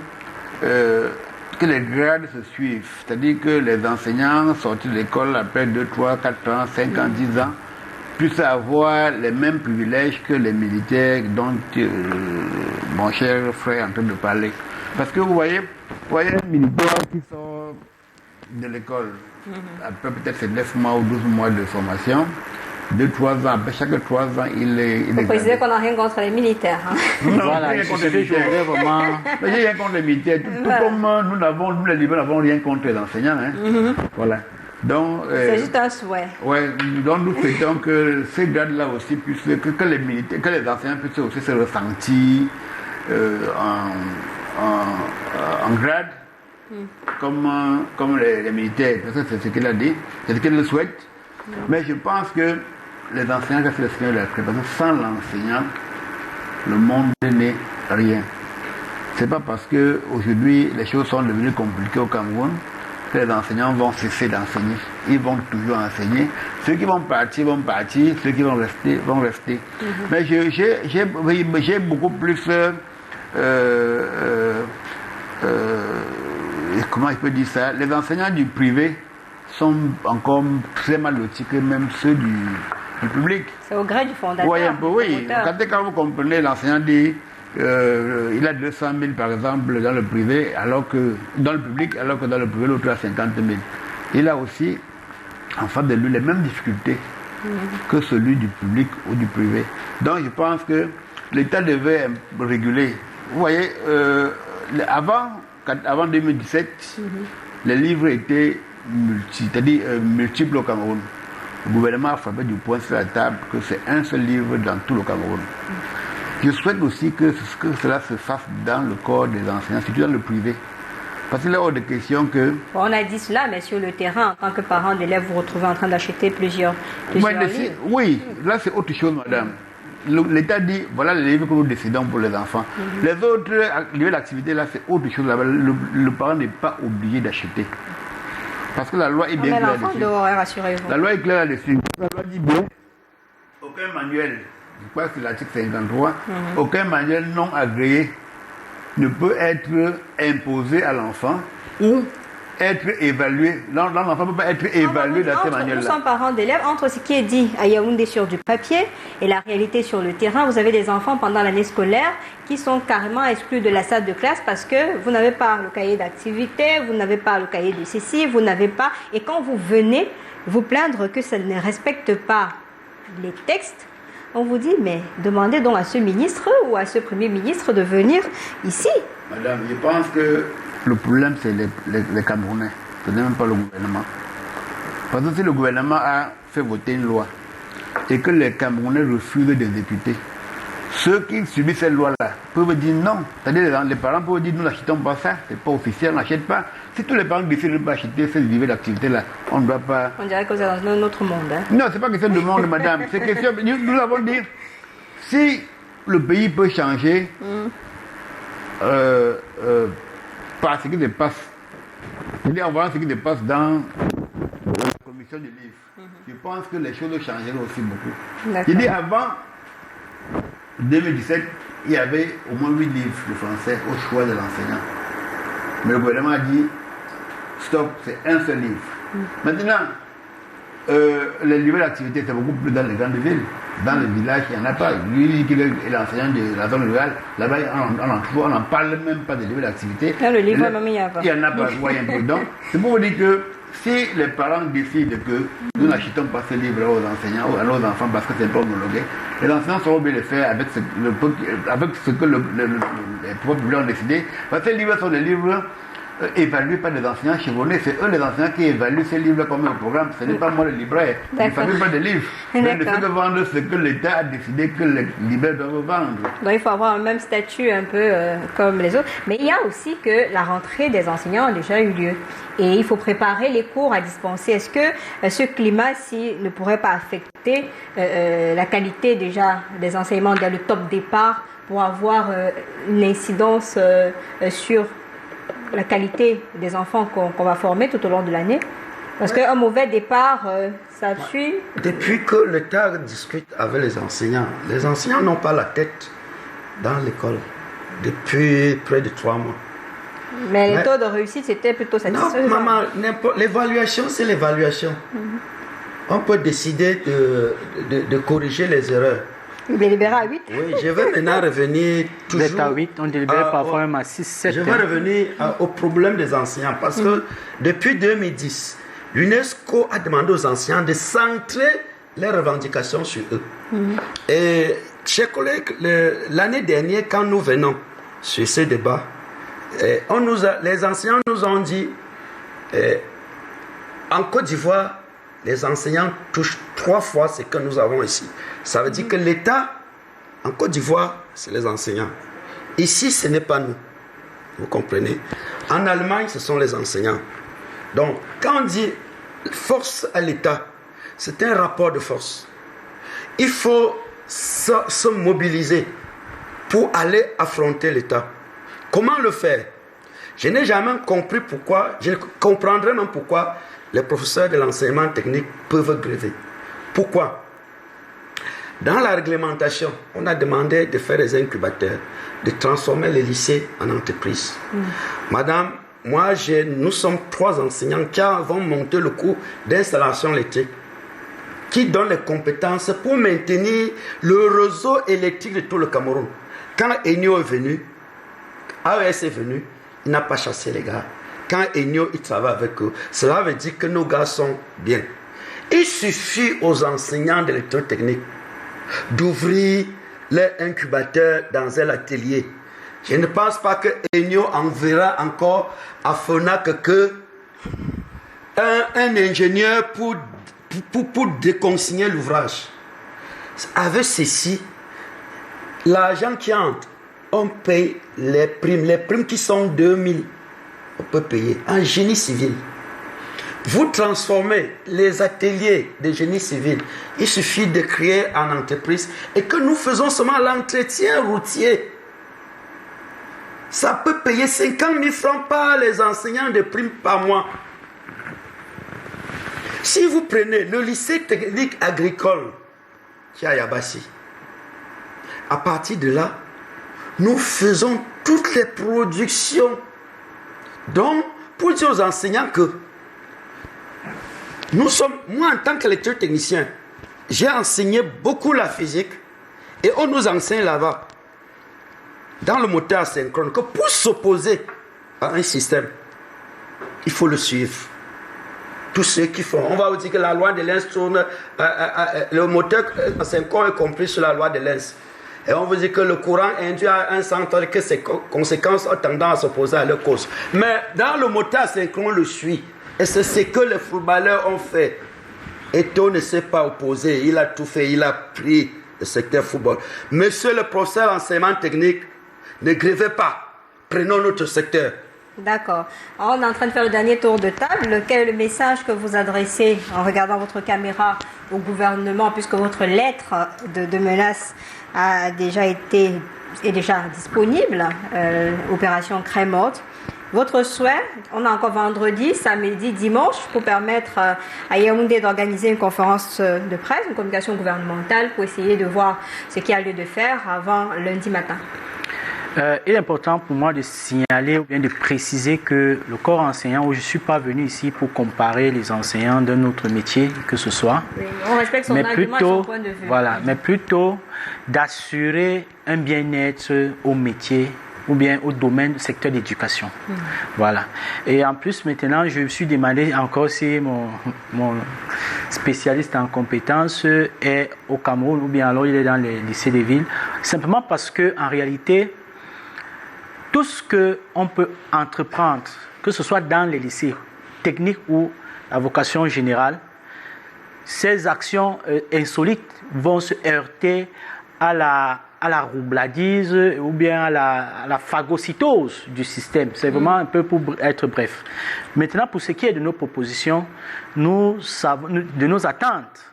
les grades se suivent. C'est-à-dire que les enseignants sortis de l'école après 2, 3, 4 ans, 5 ans, 10 ans, puissent avoir les mêmes privilèges que les militaires dont mon cher frère est en train de parler. Parce que vous voyez un militaire qui sort de l'école, après peut-être c'est 9 mois ou 12 mois de formation, 2, 3 ans, après chaque 3 ans, il est... Vous précisez qu'on n'a rien contre les militaires. Hein. Non, voilà, rien contre les militaires. Mais j'ai rien contre les militaires. Tout comme nous les libéraux, n'avons rien contre les enseignants. Hein. Voilà. Donc, c'est juste un souhait. Ouais, donc nous souhaitons que ces grades-là aussi puissent, que les militaires, que les enseignants puissent aussi se ressentir en grade, comme les militaires. Parce que c'est ce qu'il a dit, c'est ce qu'il le souhaite. Mais je pense que les enseignants restent les seigneurs de la craie, parce que sans l'enseignant, le monde n'est rien. C'est pas parce que aujourd'hui les choses sont devenues compliquées au Cameroun que les enseignants vont cesser d'enseigner. Ils vont toujours enseigner. Ceux qui vont partir, ceux qui vont rester. Mais j'ai beaucoup plus comment je peux dire ça, les enseignants du privé sont encore très mal lotis que même ceux du public. C'est au gré du fondateur. Oui, un peu, oui. Quand vous comprenez, l'enseignant dit il a 200 000 par exemple dans le privé, alors que dans le public, alors que dans le privé, l'autre a 50 000. Il a aussi en face de lui les mêmes difficultés que celui du public ou du privé. Donc je pense que l'État devait réguler. Vous voyez, avant 2017, les livres étaient multiples au Cameroun. Le gouvernement a frappé du poing sur la table que c'est un seul livre dans tout le Cameroun. Je souhaite aussi que cela se fasse dans le corps des enseignants, surtout dans le privé. Parce qu'il est hors de question que... Bon, on a dit cela, mais sur le terrain, en tant que parent d'élèves, vous vous retrouvez en train d'acheter plusieurs livres. Oui, là c'est autre chose, madame. L'État dit, voilà les livres que nous décidons pour les enfants. Les autres lieux d'activité, là c'est autre chose. Le parent n'est pas obligé d'acheter. Parce que la loi est bien claire là-dessus. La loi est claire là-dessus. La loi dit bien, aucun manuel, je crois que c'est l'article 53, aucun manuel non agréé ne peut être imposé à l'enfant ou être évalué. L'enfant ne peut pas être évalué dans ces manuels-là. Nous sommes parents d'élèves, entre ce qui est dit à Yaoundé sur du papier et la réalité sur le terrain, vous avez des enfants pendant l'année scolaire qui sont carrément exclus de la salle de classe parce que vous n'avez pas le cahier d'activité, vous n'avez pas le cahier de ceci, vous n'avez pas... Et quand vous venez vous plaindre que ça ne respecte pas les textes, on vous dit, mais demandez donc à ce ministre ou à ce premier ministre de venir ici. Madame, je pense que le problème, c'est les Camerounais. Ce n'est même pas le gouvernement. Parce que si le gouvernement a fait voter une loi et que les Camerounais refusent des députés, ceux qui subissent cette loi-là peuvent dire non. C'est-à-dire les parents peuvent dire nous n'achetons pas ça, c'est pas officiel, on n'achète pas. Si tous les parents décident de ne pas acheter ces niveaux d'activité-là, on ne doit pas... On dirait que c'est dans un autre monde. Hein. Non, c'est pas question de monde, madame. C'est question... Nous l'avons dit. Si le pays peut changer par ce qui se passe, c'est-à-dire en voyant ce qui se passe dans la commission du livre, je pense que les choses changeront aussi beaucoup. Je dis avant 2017, il y avait au moins 8 livres de français au choix de l'enseignant. Mais le gouvernement a dit stop, c'est un seul livre. Maintenant, les niveaux d'activité, c'est beaucoup plus dans les grandes villes. Dans les villages, il n'y en a pas. Lui, qui est l'enseignant de la zone rurale, là-bas, on n'en parle même pas des niveaux d'activité. Là, le livre, même, il n'y a pas. Il n'y en a pas, voyez un peu. Donc, c'est pour vous dire que si les parents décident que nous n'achetons pas ce livre aux enseignants ou à nos enfants parce que c'est pas homologué, les enseignants seront obligés de le faire avec ce que les pouvoirs publics ont décidé. Parce que ces livres sont des livres évalués par des enseignants chevronnés. C'est eux les enseignants qui évaluent ces livres comme un programme. Ce n'est pas moi le libraire. Je ne fabrique pas de livres. Je ne fais que vendre ce que l'État a décidé que les libraires doivent vendre. Donc il faut avoir un même statut un peu comme les autres. Mais il y a aussi que la rentrée des enseignants a déjà eu lieu. Et il faut préparer les cours à dispenser. Est-ce que ce climat-ci ne pourrait pas affecter la qualité déjà des enseignements dès le top départ pour avoir une incidence sur la qualité des enfants qu'on va former tout au long de l'année? Parce qu'un mauvais départ, ça suit. Depuis que l'État discute avec les enseignants n'ont pas la tête dans l'école depuis près de 3 mois. Mais les taux de réussite, c'était plutôt satisfaisant. Non, maman, l'évaluation, c'est l'évaluation. On peut décider de corriger les erreurs. Vous délibérez à 8? Oui, je vais maintenant revenir toujours... Vous êtes à 8, on délibère parfois même à 6, 7. Je vais revenir au problème des enseignants parce que depuis 2010, l'UNESCO a demandé aux enseignants de centrer les revendications sur eux. Et, chers collègues, l'année dernière, quand nous venons sur ce débat, les enseignants nous ont dit en Côte d'Ivoire, les enseignants touchent 3 fois ce que nous avons ici. Ça veut dire que l'État, en Côte d'Ivoire, c'est les enseignants. Ici, ce n'est pas nous. Vous comprenez? En Allemagne, ce sont les enseignants. Donc, quand on dit force à l'État, c'est un rapport de force. Il faut se mobiliser pour aller affronter l'État. Comment le faire? Je n'ai jamais compris pourquoi, je comprendrai même pourquoi les professeurs de l'enseignement technique peuvent gréver. Pourquoi? Dans la réglementation, on a demandé de faire des incubateurs, de transformer les lycées en entreprises. Madame, nous sommes 3 enseignants qui avons monté le cours d'installation électrique, qui donnent les compétences pour maintenir le réseau électrique de tout le Cameroun. Quand Enio est venu, AES est venu, il n'a pas chassé les gars. Quand Enio, il travaille avec eux, cela veut dire que nos gars sont bien. Il suffit aux enseignants d'électrotechnique d'ouvrir leur incubateur dans un atelier. Je ne pense pas que Enio enverra encore à FONAC que un ingénieur pour déconsigner l'ouvrage. Avec ceci, l'argent qui entre, on paye les primes qui sont 2000, on peut payer en génie civil. Vous transformez les ateliers de génie civil, il suffit de créer en entreprise et que nous faisons seulement l'entretien routier. Ça peut payer 50 000 francs par les enseignants de primes par mois. Si vous prenez le lycée technique agricole qui est à Yabassi, à partir de là, nous faisons toutes les productions. Donc, pour dire aux enseignants que moi en tant qu'électrotechnicien, j'ai enseigné beaucoup la physique et on nous enseigne là-bas, dans le moteur asynchrone, que pour s'opposer à un système, il faut le suivre. Tous ceux qui font, on va vous dire que la loi de Lenz tourne, le moteur asynchrone est compris sur la loi de Lenz. Et on vous dit que le courant induit à un centre, que ses conséquences ont tendance à s'opposer à leur cause. Mais dans le moteur asynchrone, on le suit. Et c'est ce que les footballeurs ont fait. Eto'o ne s'est pas opposé. Il a tout fait. Il a pris le secteur football. Monsieur le professeur enseignement technique, ne grevez pas. Prenons notre secteur. D'accord. On est en train de faire le dernier tour de table. Quel est le message que vous adressez en regardant votre caméra au gouvernement, puisque votre lettre de menace est déjà disponible, opération Crème Morte. Votre souhait, on a encore vendredi, samedi, dimanche, pour permettre à Yaoundé d'organiser une conférence de presse, une communication gouvernementale, pour essayer de voir ce qu'il y a lieu de faire avant lundi matin. Il est important pour moi de signaler ou bien de préciser que le corps enseignant, où je ne suis pas venu ici pour comparer les enseignants d'un autre métier que ce soit, oui, on respecte son argument et son point de vue. Voilà, mais plutôt d'assurer un bien-être au métier ou bien au domaine du secteur d'éducation. Voilà. Et en plus, maintenant, je me suis demandé encore si mon spécialiste en compétences est au Cameroun ou bien alors il est dans les lycées des villes, simplement parce qu'en réalité, tout ce qu'on peut entreprendre, que ce soit dans les lycées techniques ou à vocation générale, ces actions insolites vont se heurter à la roubladise ou bien à la phagocytose du système. C'est vraiment un peu pour être bref. Maintenant, pour ce qui est de nos propositions, de nos attentes,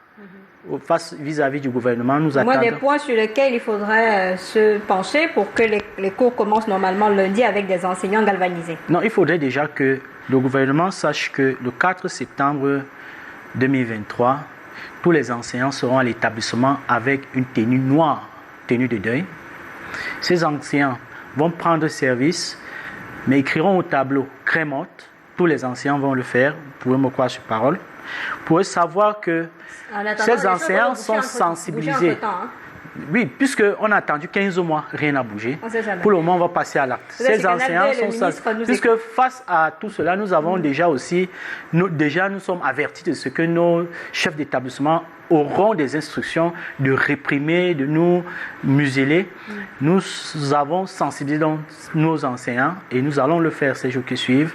face vis-à-vis du gouvernement, nous attendons. Des points sur lesquels il faudrait se pencher pour que les cours commencent normalement lundi avec des enseignants galvanisés. Non, il faudrait déjà que le gouvernement sache que le 4 septembre 2023, tous les enseignants seront à l'établissement avec une tenue noire, tenue de deuil. Ces enseignants vont prendre service, mais écriront au tableau Crème Morte. Tous les enseignants vont le faire, vous pouvez me croire sur parole, pour savoir que ces enseignants sont sensibilisés. Oui, puisqu'on a attendu 15 mois, rien n'a bougé. Pour le moment, on va passer à l'acte. Ces enseignants sont sensibilisés. Puisque face à tout cela, nous avons déjà aussi, nous sommes avertis de ce que nos chefs d'établissement auront des instructions de réprimer, de nous museler. Nous avons sensibilisé donc nos enseignants et nous allons le faire ces jours qui suivent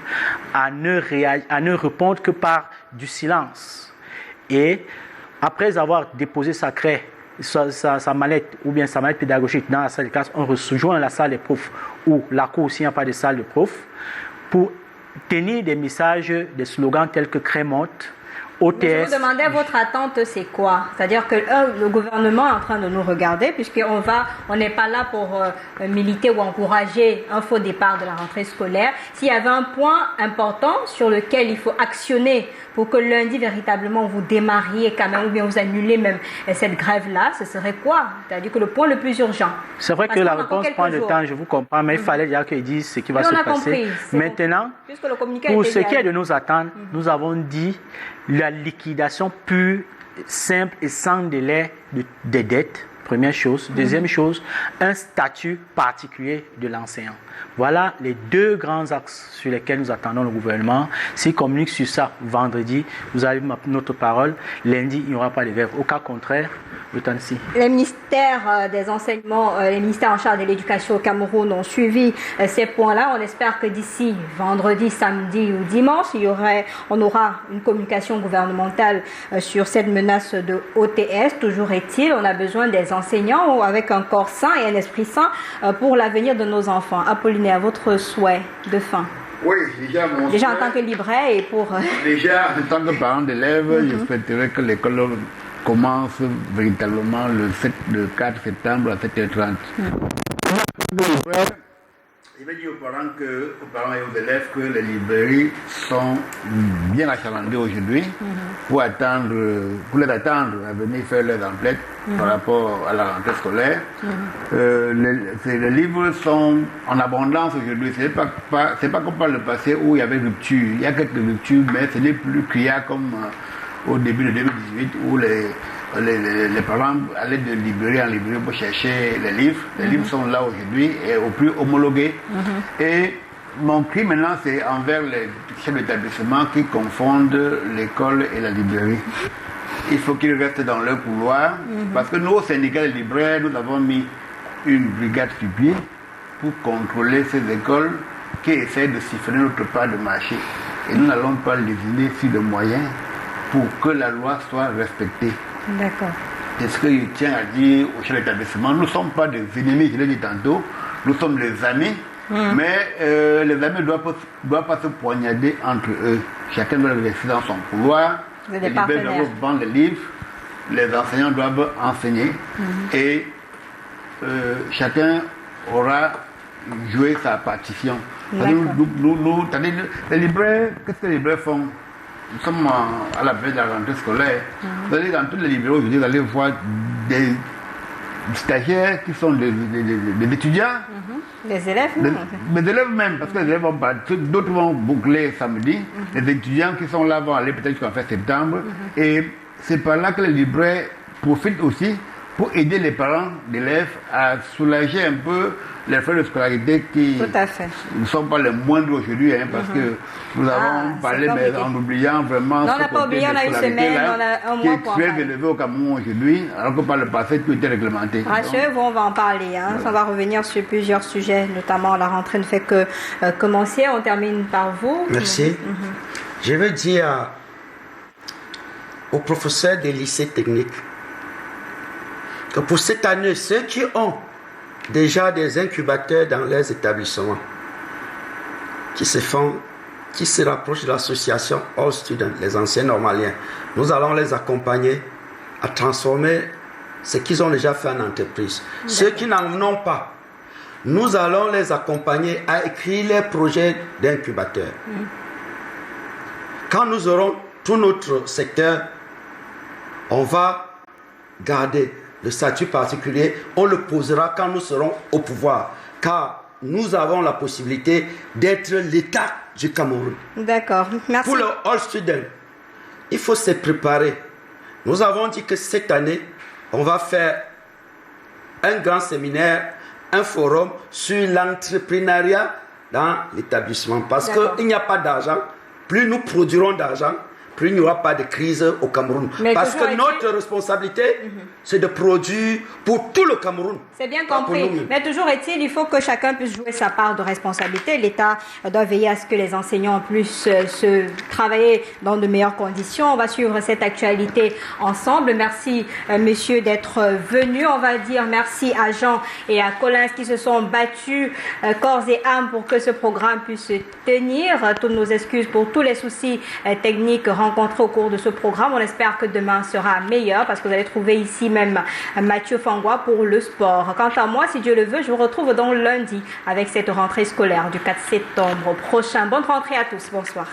à ne répondre que par du silence. Et après avoir déposé sa craie, sa mallette ou bien sa mallette pédagogique dans la salle de classe, on rejoint la salle des profs ou la cour s'il n'y a pas de salle de profs pour tenir des messages, des slogans tels que Crème Morte, OTS. Je vous demandais, votre attente, c'est quoi? C'est-à-dire que le gouvernement est en train de nous regarder, puisqu'on n'est pas là pour militer ou encourager un faux départ de la rentrée scolaire. S'il y avait un point important sur lequel il faut actionner pour que lundi, véritablement, vous démarriez quand même, ou bien vous annulez même cette grève-là, ce serait quoi? C'est-à-dire que le point le plus urgent. C'est vrai que la réponse prend du temps, je vous comprends, mais il fallait déjà qu'ils disent ce qui va se passer. Maintenant, pour ce qui est de nos attentes, nous avons dit la liquidation pure, simple et sans délai des dettes, première chose. Deuxième chose, un statut particulier de l'enseignant. Voilà les deux grands axes sur lesquels nous attendons le gouvernement. S'il communique sur ça vendredi, vous avez notre parole. Lundi, il n'y aura pas de grève. Au cas contraire, le temps ici. Les ministères des enseignements, les ministères en charge de l'éducation au Cameroun ont suivi ces points-là. On espère que d'ici vendredi, samedi ou dimanche, on aura une communication gouvernementale sur cette menace de OTS. Toujours est-il, on a besoin des enseignants avec un corps sain et un esprit sain pour l'avenir de nos enfants. Apollinaire, votre souhait de fin? Oui, déjà en tant que libraire et pour... Déjà, en tant que parent d'élèves, je souhaiterais que l'école commence véritablement le 4 septembre à 7h30. Je vais dire aux parents et aux élèves que les librairies sont bien achalandées aujourd'hui pour les attendre à venir faire leurs emplettes par rapport à la rentrée scolaire. Les livres sont en abondance aujourd'hui. C'est pas comme par le passé où il y avait rupture. Il y a quelques ruptures, mais ce n'est plus criard comme au début de 2018 où les parents allaient de librairie en librairie pour chercher les livres. Les livres sont là aujourd'hui et au plus homologués. Et mon cri maintenant, c'est envers les chefs d'établissement qui confondent l'école et la librairie. Il faut qu'ils restent dans leur couloir parce que nous, au syndicat des libraires, nous avons mis une brigade sur pied pour contrôler ces écoles qui essaient de siphonner notre part de marché. et nous n'allons pas lésiner sur les moyens pour que la loi soit respectée. D'accord. C'est ce que je tiens à dire au chef d'établissement. Nous ne sommes pas des ennemis, je l'ai dit tantôt, nous sommes des amis, mais les amis ne doivent pas se poignarder entre eux. Chacun doit rester dans son couloir, les libraires doivent vendre les livres, les enseignants doivent enseigner, et chacun aura joué sa partition. Les libraires, qu'est-ce que les libraires font? Nous sommes à la veille de la rentrée scolaire. Vous allez dans tous les librairies aujourd'hui, vous allez voir des stagiaires qui sont des étudiants. Les élèves, des élèves même, parce que les élèves vont partir, d'autres vont boucler samedi. Les étudiants qui sont là vont aller peut-être jusqu'en fin septembre. Et c'est par là que les libraires profitent aussi pour aider les parents d'élèves à soulager un peu les frais de scolarité qui ne sont pas les moindres aujourd'hui, parce que nous avons parlé, mais en oubliant vraiment ce côté de scolarité là, qui est très élevé au Cameroun aujourd'hui, alors que par le passé, tout était réglementé. Rassurez-vous, on va en parler. On va revenir sur plusieurs sujets, notamment la rentrée ne fait que commencer. On termine par vous. Merci. Je veux dire aux professeurs des lycées techniques que pour cette année, ceux qui ont déjà des incubateurs dans leurs établissements, qui se rapprochent de l'association All Students, les anciens normaliens, nous allons les accompagner à transformer ce qu'ils ont déjà fait en entreprise. Ceux qui n'en ont pas, nous allons les accompagner à écrire les projets d'incubateur. Quand nous aurons tout notre secteur, on va garder le statut particulier, on le posera quand nous serons au pouvoir, car nous avons la possibilité d'être l'État du Cameroun. D'accord, merci. Pour le All Student, il faut se préparer. Nous avons dit que cette année, on va faire un grand séminaire, un forum sur l'entrepreneuriat dans l'établissement. Parce qu'il n'y a pas d'argent, plus nous produirons d'argent, plus il n'y aura pas de crise au Cameroun. Mais parce que notre responsabilité, c'est de produire pour tout le Cameroun. C'est bien compris. Mais toujours est-il, il faut que chacun puisse jouer sa part de responsabilité. L'État doit veiller à ce que les enseignants puissent se travailler dans de meilleures conditions. On va suivre cette actualité ensemble. Merci, messieurs, d'être venus. On va dire merci à Jean et à Colin qui se sont battus corps et âme pour que ce programme puisse se tenir. Toutes nos excuses pour tous les soucis techniques rencontrés au cours de ce programme. On espère que demain sera meilleur parce que vous allez trouver ici même Mathieu Fangwa pour le sport. Quant à moi, si Dieu le veut, je vous retrouve dans lundi avec cette rentrée scolaire du 4 septembre prochain. Bonne rentrée à tous. Bonsoir.